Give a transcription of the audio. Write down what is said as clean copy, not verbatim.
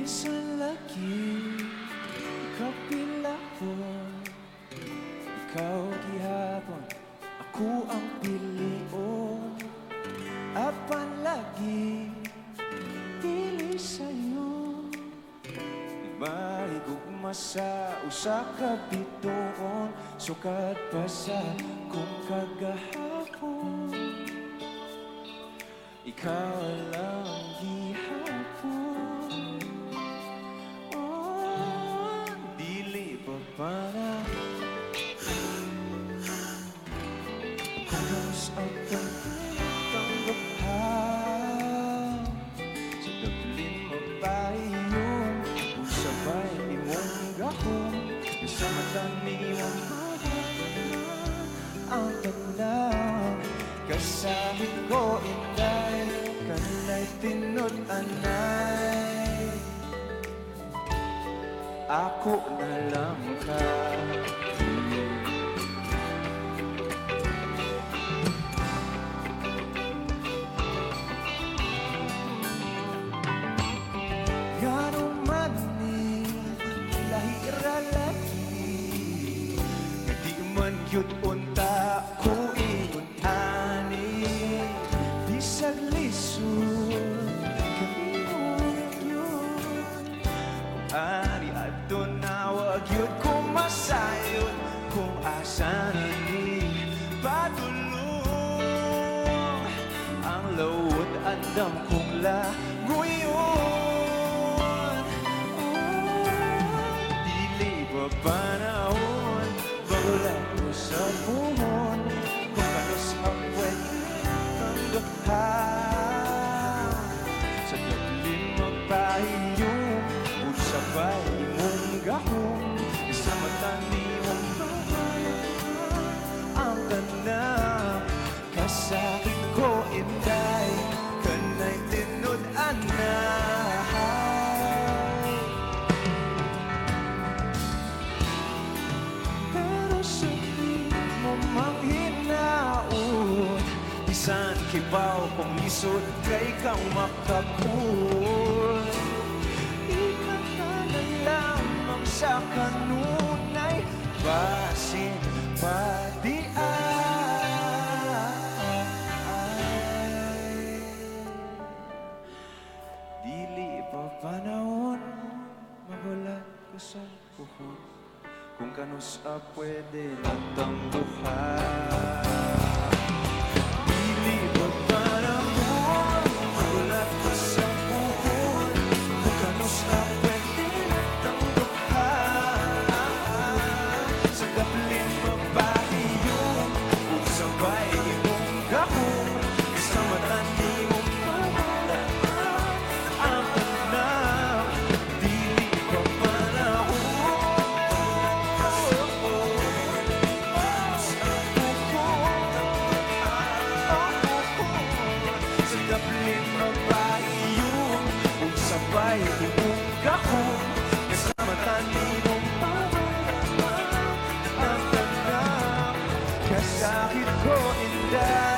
Bisan lagi kapila ko, ikaw gihapon, ako ang pilion. Apan lagi dili sa'yo, di mahigugma sa usa ka bituon. Sukat pa sa kung kagahapon, ikaw lang gihapon. Oh, dili pa para kung ang pagtanggaphan sa daplin mapahiyon, kung sabay imong gahong sa mata niyong ang tanaw. Kasabit ko inday, kanila'y tinod-anay, ako na lang ka. Gano'n man ni lahira lagi, di man yun unta ko iuntani. Bisag lisod kanilang yun, kung ari ato nawag yun, kung masayod, kung asa na ni padulong. Ang lawod andam kong laguyon. Dili ba panahon bagulan ko sa puhon, kung kanos ang pwede tanggaphan sa daplin magpahiyong, kung sabay imong gahong sa mata niyong ang tanang. Kasakit ko inday, kanay tinod-anay, pero sa di mo manghinaot, bisan kibaw kung lisod kay kang makapul. Ikatanay lamang sa kanunay, basin padi ay. Dili pa panahon magulat ko sa puhon, kung kanus pwede natangguhan. Dili pa panahon magulat ko sa puhon, kung kanus pwede natangguhan. Sa daplin mapahiyong, kung sabay imong gahong sa mata niyong magulat ang tanang. Dili pa panahon sa daplin mapahiyong, kung sabay imong gahong sa mata niyong magulat ang tanang. Kasakit ko inday,